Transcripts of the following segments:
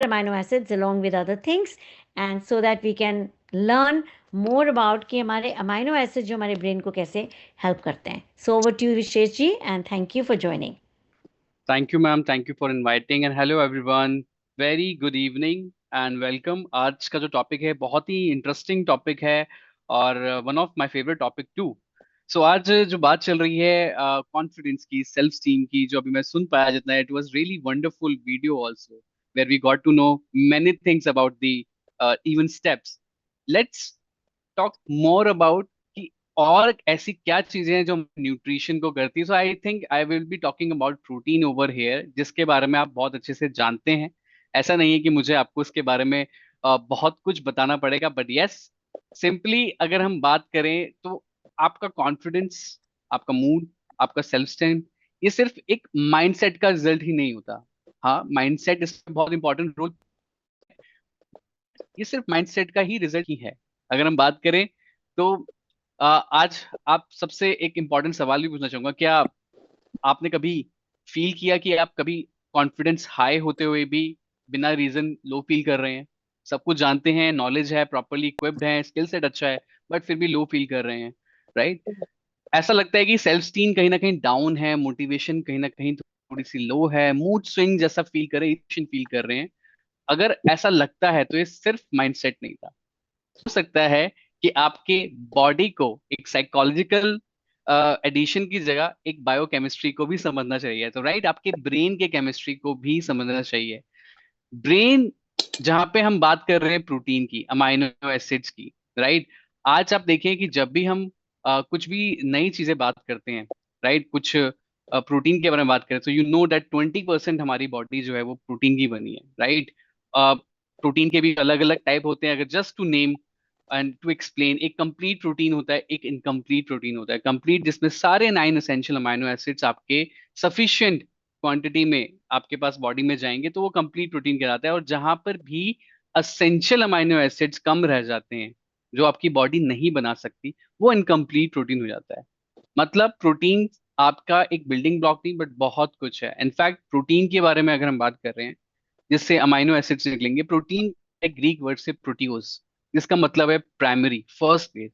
amino acids along with other things, and so that we can learn more about कि हमारे amino acids जो हमारे brain को कैसे help करते हैं. So over to you, Vishesh ji, and thank you for joining. Thank you ma'am, thank you for inviting and hello everyone, very good evening and welcome. आज का जो टॉपिक है बहुत ही इंटरेस्टिंग टॉपिक है और one of my favourite topic too. So आज जो बात चल रही है कॉन्फिडेंस की, सेल्फ स्टीम की, जो अभी मैं सुन पाया जितना, it was really wonderful video also where we got to know many things about the even steps. Let's talk more about कि और ऐसी क्या चीजें हैं जो न्यूट्रिशन को करती है। So I think I will be talking about protein over here, जिसके बारे में आप बहुत अच्छे से जानते हैं। ऐसा नहीं है कि मुझे आपको इसके बारे में बहुत कुछ बताना पड़ेगा, बट यस, सिंपली अगर हम बात करें तो आपका कॉन्फिडेंस, आपका मूड, आपका सेल्फ स्टेम, ये सिर्फ एक माइंडसेट का रिजल्ट ही नहीं होता। हाँ, माइंडसेट इसमें बहुत इंपॉर्टेंट रोल, ये सिर्फ माइंडसेट का ही रिजल्ट ही है। अगर हम बात करें तो आज आप सबसे एक इम्पॉर्टेंट सवाल भी पूछना चाहूंगा। क्या आपने कभी फील किया कि आप कभी कॉन्फिडेंस हाई होते हुए भी बिना रीजन लो फील कर रहे हैं? सब कुछ जानते हैं, नॉलेज है, प्रॉपरली इक्विप्ड है, स्किल सेट अच्छा है, बट फिर भी लो फील कर रहे हैं, राइट? ऐसा लगता है कि सेल्फ स्टीम कहीं ना कहीं डाउन है, मोटिवेशन कहीं ना कहीं थोड़ी सी लो है, मूड स्विंग जैसा फील कर रहे हैं, इरिटेशन फील कर रहे हैं। अगर ऐसा लगता है तो ये सिर्फ माइंडसेट नहीं था। हो सकता है कि आपके बॉडी को एक साइकोलॉजिकल एडिशन की जगह एक बायोकेमिस्ट्री को भी समझना चाहिए। तो राइट, आपके ब्रेन के केमिस्ट्री को भी समझना चाहिए। ब्रेन, जहां पे हम बात कर रहे हैं प्रोटीन की, अमाइनो एसिड्स की, राइट? आज आप देखें कि जब भी हम कुछ भी नई चीजें बात करते हैं, राइट, कुछ प्रोटीन के बारे में बात करें, तो यू नो दैट 20% हमारी बॉडी जो है वो प्रोटीन की बनी है, राइट? प्रोटीन के भी अलग अलग टाइप होते हैं। अगर just to name and to explain, एक कंप्लीट प्रोटीन होता है, एक इनकम्प्लीट प्रोटीन होता है। कंप्लीट जिसमें सारे 9 एसेंशियल अमाइनो एसिड्स आपके सफिशिएंट क्वांटिटी में आपके पास बॉडी में जाएंगे तो वो कंप्लीट प्रोटीन कहलाता है। और जहां पर भी असेंशियल अमाइनो एसिड्स कम रह जाते हैं, जो आपकी बॉडी नहीं बना सकती, वो इनकम्प्लीट प्रोटीन हो जाता है। मतलब प्रोटीन आपका एक बिल्डिंग ब्लॉक नहीं, बट बहुत कुछ है। इनफैक्ट प्रोटीन के बारे में अगर हम बात कर रहे हैं, जिससे अमाइनो एसिड्स निकलेंगे, प्रोटीन एक ग्रीक वर्ड से प्रोटियोस, जिसका मतलब है प्राइमरी, फर्स्ट प्लेस,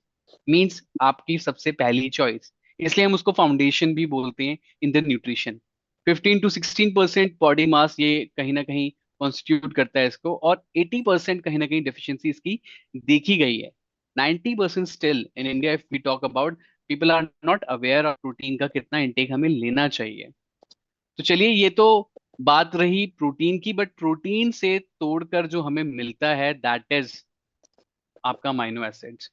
मींस आपकी सबसे पहली चॉइस। इसलिए हम उसको फाउंडेशन भी बोलते हैं in the nutrition. 15 to 16% body mass ये कहीं ना कहीं कॉन्स्टिट्यूट करता है इसको, और 80% कहीं ना कहीं डेफिशिएंसी इसकी देखी गई है। 90% still in India, if we talk about, people are not aware of protein का कितना इंटेक हमें लेना चाहिए। तो चलिए, ये तो बात रही प्रोटीन की, बट प्रोटीन से तोड़कर जो हमें मिलता है, दैट इज आपका अमाइनो एसिड्स,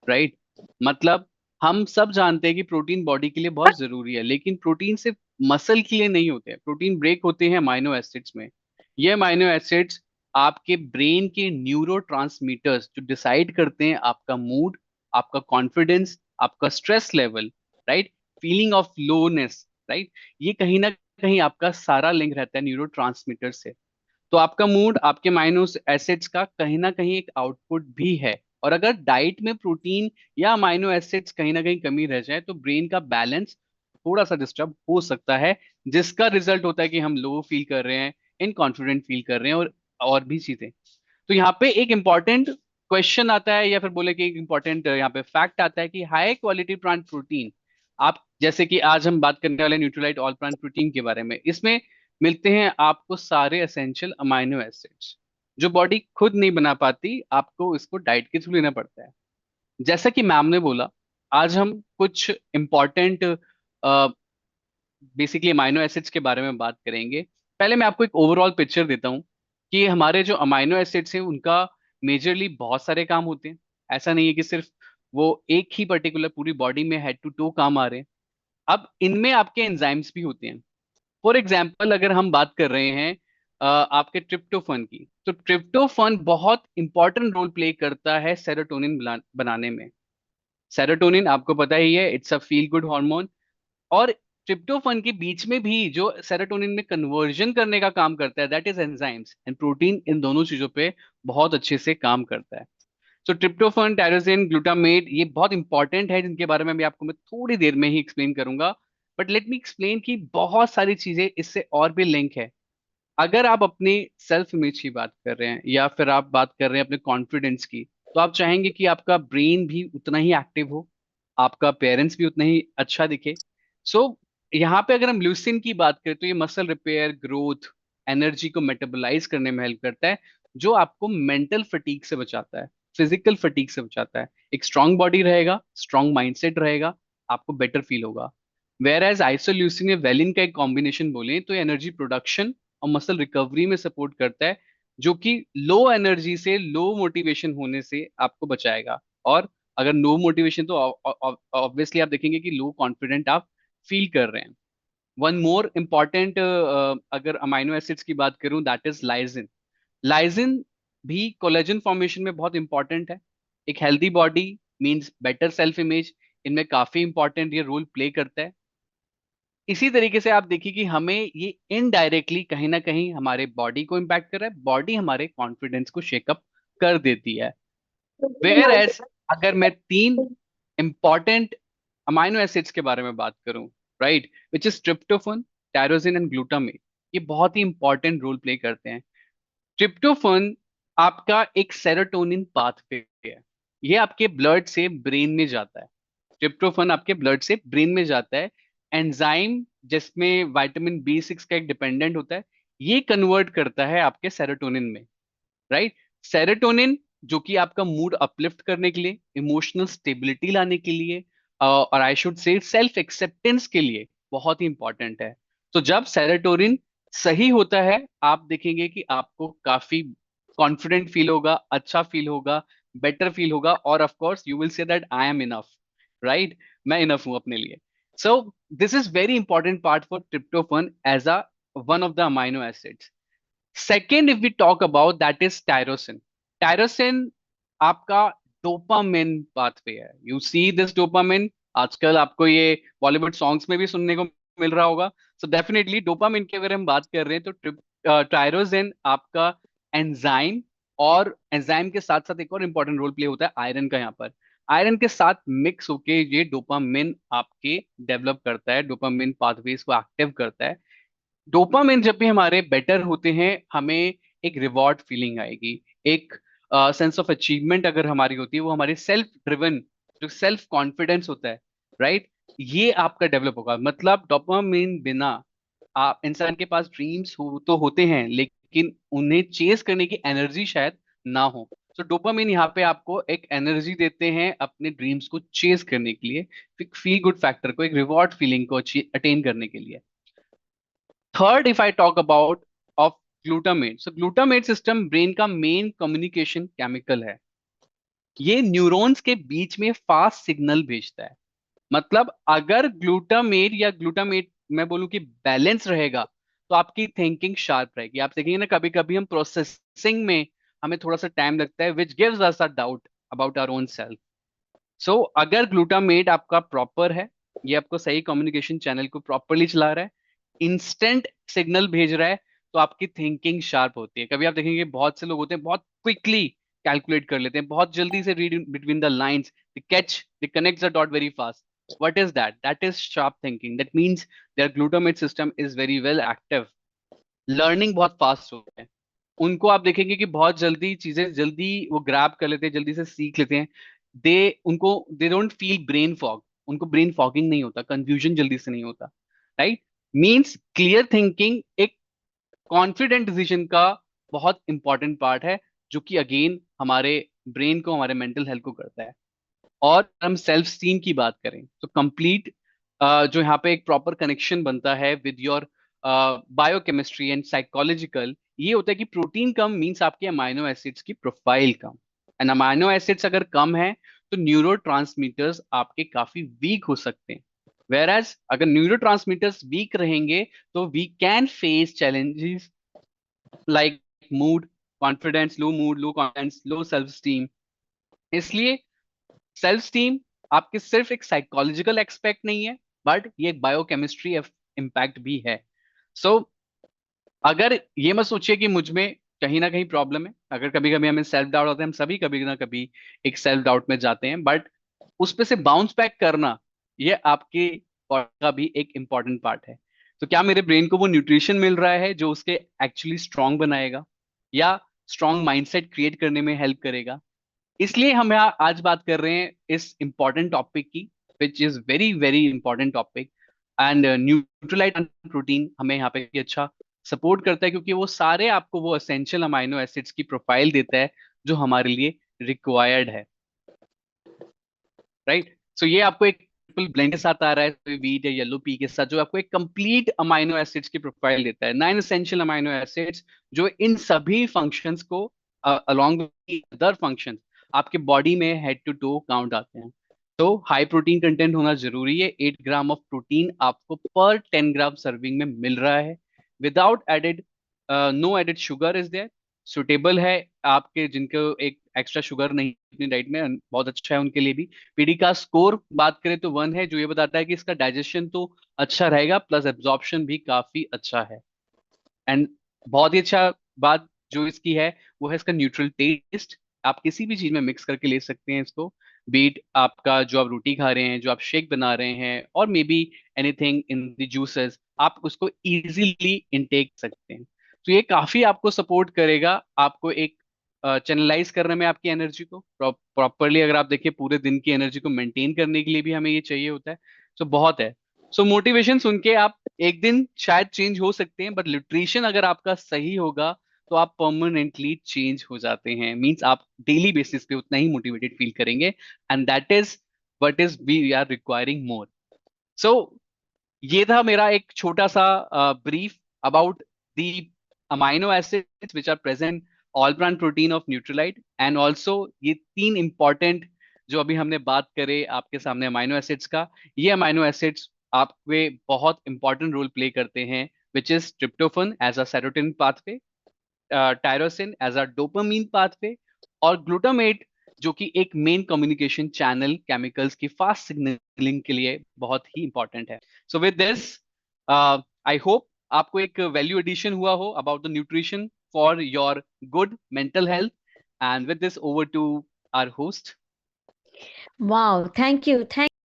राइट? मतलब हम सब जानते हैं कि प्रोटीन बॉडी के लिए बहुत जरूरी है, लेकिन प्रोटीन सिर्फ मसल के लिए नहीं होते हैं। प्रोटीन ब्रेक होते हैं अमाइनो एसिड्स में। ये अमाइनो एसिड्स आपके ब्रेन के न्यूरो जो डिसाइड करते हैं आपका मूड, आपका कॉन्फिडेंस, आपका stress level, right, feeling of loneness, right, ये कहीं ना कहीं आपका सारा लिंक रहता है न्यूरो से। तो आपका मूड आपके अमाइनो एसिड्स का कहीं ना कहीं एक आउटपुट भी है। और अगर डाइट में प्रोटीन या अमाइनो एसिड्स कहीं ना कहीं कमी रह जाए तो ब्रेन का बैलेंस थोड़ा सा डिस्टर्ब हो सकता है, जिसका रिजल्ट होता है कि हम लो फील कर रहे हैं, इनकॉन्फिडेंट फील कर रहे हैं, और भी चीजें। तो यहाँ पे एक इंपॉर्टेंट क्वेश्चन आता है, या फिर बोले कि एक इंपॉर्टेंट यहाँ पे फैक्ट आता है कि हाई क्वालिटी प्लांट प्रोटीन, आप जैसे कि आज हम बात करने वाले न्यूट्रीलाइट ऑल प्लांट प्रोटीन के बारे में, इसमें मिलते हैं आपको सारे एसेंशियल अमाइनो एसिड्स जो बॉडी खुद नहीं बना पाती, आपको इसको डाइट के थ्रू लेना पड़ता है। जैसा कि मैम ने बोला, आज हम कुछ इंपॉर्टेंट बेसिकली अमाइनो एसिड्स के बारे में बात करेंगे। पहले मैं आपको एक ओवरऑल पिक्चर देता हूँ कि हमारे जो अमाइनो एसिड्स हैं उनका मेजरली बहुत सारे काम होते हैं। ऐसा नहीं है कि सिर्फ वो एक ही पर्टिकुलर पूरी बॉडी में हेड टू टो काम आ रहे हैं। अब इनमें आपके एंजाइम्स भी होते हैं। फॉर एग्जाम्पल, अगर हम बात कर रहे हैं आपके ट्रिप्टोफन की, तो ट्रिप्टोफन बहुत इंपॉर्टेंट रोल प्ले करता है सेरोटोनिन बनाने में। सेरोटोनिन आपको पता ही है, it's a feel good hormone. और ट्रिप्टोफन के बीच में भी जो सेरोटोनिन में कन्वर्जन करने का काम करता है, that is enzymes, and protein इन दोनों चीजों पे बहुत अच्छे से काम करता है। सो ट्रिप्टोफन, टायरोसिन, ग्लूटामेट, ये बहुत इंपॉर्टेंट है, जिनके बारे में भी आपको मैं थोड़ी देर में ही एक्सप्लेन करूंगा। बट लेट मी एक्सप्लेन कि बहुत सारी चीजें इससे और भी लिंक है। अगर आप अपने सेल्फ इमेज की बात कर रहे हैं या फिर आप बात कर रहे हैं अपने कॉन्फिडेंस की, तो आप चाहेंगे कि आपका ब्रेन भी उतना ही एक्टिव हो, आपका पेरेंट्स भी उतना ही अच्छा दिखे। सो यहाँ पे अगर हम ल्यूसिन की बात करें तो ये मसल रिपेयर, ग्रोथ, एनर्जी को मेटाबोलाइज करने में हेल्प करता है, जो आपको मेंटल फटीग से बचाता है, फिजिकल फटीग से बचाता है। एक स्ट्रांग बॉडी रहेगा, स्ट्रांग माइंडसेट रहेगा, आपको बेटर फील होगा। वेयर एज आइसोल्यूसिन या वेलिन का एक कॉम्बिनेशन बोले तो एनर्जी प्रोडक्शन और मसल रिकवरी में सपोर्ट करता है, जो कि लो एनर्जी से, लो मोटिवेशन होने से आपको बचाएगा। और अगर लो मोटिवेशन तो ऑब्वियसली आप देखेंगे कि लो कॉन्फिडेंट आप फील कर रहे हैं। वन मोर इम्पॉर्टेंट, अगर अमाइनो एसिड्स की बात करूं, दैट इज लाइजिन। लाइजिन भी कोलेजन फॉर्मेशन में बहुत इंपॉर्टेंट है। एक healthy body means better self image, इनमें काफी इंपॉर्टेंट ये रोल प्ले करता है। इसी तरीके से आप देखिए कि हमें ये इनडायरेक्टली कहीं ना कहीं हमारे बॉडी को इम्पैक्ट कर रहा है, बॉडी हमारे कॉन्फिडेंस को शेकअप कर देती है। वेयर एज अगर मैं तीन इंपॉर्टेंट अमाइनो एसिड्स के बारे में बात करूं, right, which is tryptophan, tyrosine and glutamate, ये बहुत ही इंपॉर्टेंट रोल प्ले करते हैं। ट्रिप्टोफन आपका एक सेरोटोनिन पाथवे है, ये आपके ब्लड से ब्रेन में जाता है। ट्रिप्टोफन आपके ब्लड से ब्रेन में जाता है, एंजाइम जिसमें विटामिन बी 6 का एक डिपेंडेंट होता है, ये कन्वर्ट करता है आपके सेरोटोनिन में, राइट। सेरोटोनिन जो कि आपका मूड अपलिफ्ट करने के लिए, इमोशनल स्टेबिलिटी लाने के लिए, और I should say self acceptance के लिए बहुत ही इंपॉर्टेंट है। तो जब सेरोटोनिन सही होता है, आप देखेंगे कि आपको काफी कॉन्फिडेंट फील होगा, अच्छा फील होगा, बेटर फील होगा, और of course you will say that I am enough, right, मैं इनफ हूं अपने लिए। So this is very important part for tryptophan as a one of the amino acids. Second if we talk about, that is tyrosine. Tyrosine आपका dopamine pathway है। You see this dopamine, आजकल आपको ये Bollywood songs में भी सुनने को मिल रहा होगा। सो डेफिनेटली डोपामिन की अगर हम बात कर रहे हैं तो टायरोसिन आपका एंजाइम, और एंजाइम के साथ साथ एक और इंपॉर्टेंट रोल प्ले होता है आयरन का। यहाँ पर आयरन के साथ मिक्स होके ये डोपामिन आपके डेवलप करता है, डोपामिन पाथवेज को एक्टिव करता है। डोपामिन जब भी हमारे बेटर होते हैं, हमें एक रिवॉर्ड फीलिंग आएगी, एक सेंस ऑफ अचीवमेंट अगर हमारी होती है, वो हमारी सेल्फ ड्रिवन जो सेल्फ कॉन्फिडेंस होता है, राइट, ये आपका डेवलप होगा। मतलब डोपामिन बिना आप इंसान के पास ड्रीम्स हो तो होते हैं, लेकिन उन्हें चेस करने की एनर्जी शायद ना हो। तो डोपामिन यहाँ पे आपको एक एनर्जी देते हैं अपने ड्रीम्स को चेस करने के लिए, एक फील गुड फैक्टर को, एक रिवॉर्ड फीलिंग को अटेन करने के लिए। Third if I talk about of glutamate, so glutamate system brain का मेन कम्युनिकेशन केमिकल है। ये न्यूरॉन्स के बीच में फास्ट सिग्नल भेजता है। मतलब अगर ग्लूटामेट या ग्लूटामेट मैं बोलूं कि बैलेंस रहेगा, तो आपकी थिंकिंग शार्प रहेगी। आप देखेंगे ना, कभी कभी हम प्रोसेसिंग में हमें थोड़ा सा टाइम लगता है, which gives us a doubt about our own self. So अगर ग्लूटामेट आपका प्रॉपर है, ये आपको सही कम्युनिकेशन चैनल को प्रॉपरली चला रहा है, इंस्टेंट सिग्नल भेज रहा है, तो आपकी थिंकिंग शार्प होती है। कभी आप देखेंगे बहुत से लोग होते हैं बहुत क्विकली कैलकुलेट कर लेते हैं, बहुत जल्दी से read between the lines, they catch, they connect the dot very fast. What is that? That is sharp thinking. That means there glutamate system is very well active. Learning बहुत fast होता है, उनको आप देखेंगे कि बहुत जल्दी चीजें जल्दी वो ग्रैब कर लेते हैं, जल्दी से सीख लेते हैं। दे उनको they don't feel brain fog, उनको ब्रेन फॉगिंग नहीं होता, कंफ्यूजन जल्दी से नहीं होता, राइट। मीन्स क्लियर थिंकिंग एक कॉन्फिडेंट डिसीजन का बहुत इंपॉर्टेंट पार्ट है, जो कि अगेन हमारे ब्रेन को, हमारे मेंटल हेल्थ को करता है। और हम सेल्फ स्टीम की बात करें तो कंप्लीट जो यहाँ पे एक प्रॉपर कनेक्शन बनता है with your biochemistry and psychological, ये होता है कि प्रोटीन कम मीन्स आपके अमाइनो एसिड्स की profile come. And amino acids अगर कम है तो न्यूरो आपके काफी वीक हो सकते हैं। वेर एज अगर न्यूरो वीक रहेंगे, तो we can face challenges like mood, confidence, low mood, low confidence, low self esteem. इसलिए सेल्फ स्टीम आपके सिर्फ एक साइकोलॉजिकल एक्सपेक्ट नहीं है, बट ये एक बायोकेमिस्ट्री इम्पैक्ट भी है। सो अगर ये मत सोचिए कि मुझ में कहीं ना कहीं प्रॉब्लम है। अगर कभी कभी हमें सेल्फ डाउट होता है, हम सभी कभी ना कभी एक सेल्फ डाउट में जाते हैं, बट उस पे से बाउंस बैक करना, ये आपके बॉडी का भी एक इंपॉर्टेंट पार्ट है। तो क्या मेरे ब्रेन को वो न्यूट्रिशन मिल रहा है जो उसके एक्चुअली स्ट्रांग बनाएगा या स्ट्रांग माइंडसेट क्रिएट करने में हेल्प करेगा? इसलिए हम यहाँ आज बात कर रहे हैं इस इंपॉर्टेंट टॉपिक की, which is very very important topic. And Nutrilite protein हमें यहाँ पे अच्छा सपोर्ट करता है, क्योंकि वो सारे आपको वो एसेंशियल अमाइनो एसिड्स की प्रोफाइल देता है जो हमारे लिए रिक्वायर्ड है, राइट? सो ये आपको एक ट्रिपल ब्लेंड के साथ आ रहा है, व्हीट या येलो पी के साथ, जो आपको एक कंप्लीट अमाइनो एसिड्स की प्रोफाइल देता है, 9 एसेंशियल अमाइनो एसिड्स जो इन सभी फंक्शंस को अलोंग विद अदर फंक्शंस आपके बॉडी में हेड टू टो काउंट आते हैं। तो हाई प्रोटीन कंटेंट होना जरूरी है। 8 ग्राम ऑफ प्रोटीन आपको पर 10 ग्राम सर्विंग में मिल रहा है, without added, no added sugar is there. Suitable है आपके जिनको एक एक्स्ट्रा शुगर नहीं अपनी डाइट में, बहुत अच्छा है उनके लिए भी। पीडी का स्कोर बात करें तो 1 है, जो ये बताता है कि इसका डाइजेशन तो अच्छा रहेगा, प्लस एब्जॉर्प्शन भी काफी अच्छा है। एंड बहुत ही अच्छा बात जो इसकी है वो है इसका न्यूट्रल टेस्ट। आप किसी भी चीज में मिक्स करके ले सकते हैं इसको, बीट आपका जो आप रोटी खा रहे हैं, जो आप शेक बना रहे हैं, और may be anything in the juices, आप उसको इजीली इनटेक सकते हैं। तो ये काफी आपको सपोर्ट करेगा, आपको एक चैनलाइज करने में आपकी एनर्जी को प्रॉपरली। अगर आप देखिए पूरे दिन की एनर्जी को मेंटेन करने के लिए भी हमें ये चाहिए होता है। तो बहुत है। सो मोटिवेशन सुन के आप एक दिन शायद चेंज हो सकते हैं, बट न्यूट्रिशन अगर आपका सही होगा तो आप परमानेंटली चेंज हो जाते हैं। मींस आप डेली बेसिस पे उतना ही मोटिवेटेड फील करेंगे, and that is what is we are requiring more. So ये था मेरा एक छोटा सा brief about the amino acids which are present all plant protein of Nutrilite, and also ये 3 इंपॉर्टेंट जो अभी हमने बात करे आपके सामने अमाइनो एसिड्स का। ये अमाइनो एसिड्स आपके बहुत इंपॉर्टेंट रोल प्ले करते हैं, which is tryptophan as a serotonin pathway, tyrosine as a dopamine pathway, और ग्लूटामेट जो कि एक मेन कम्युनिकेशन चैनल केमिकल्स की फास्ट सिग्नलिंग के लिए बहुत ही इंपॉर्टेंट है। So with this I hope आपको एक वैल्यू एडिशन हुआ हो about the nutrition for your good mental health. And with this over to our host. Wow, thank you.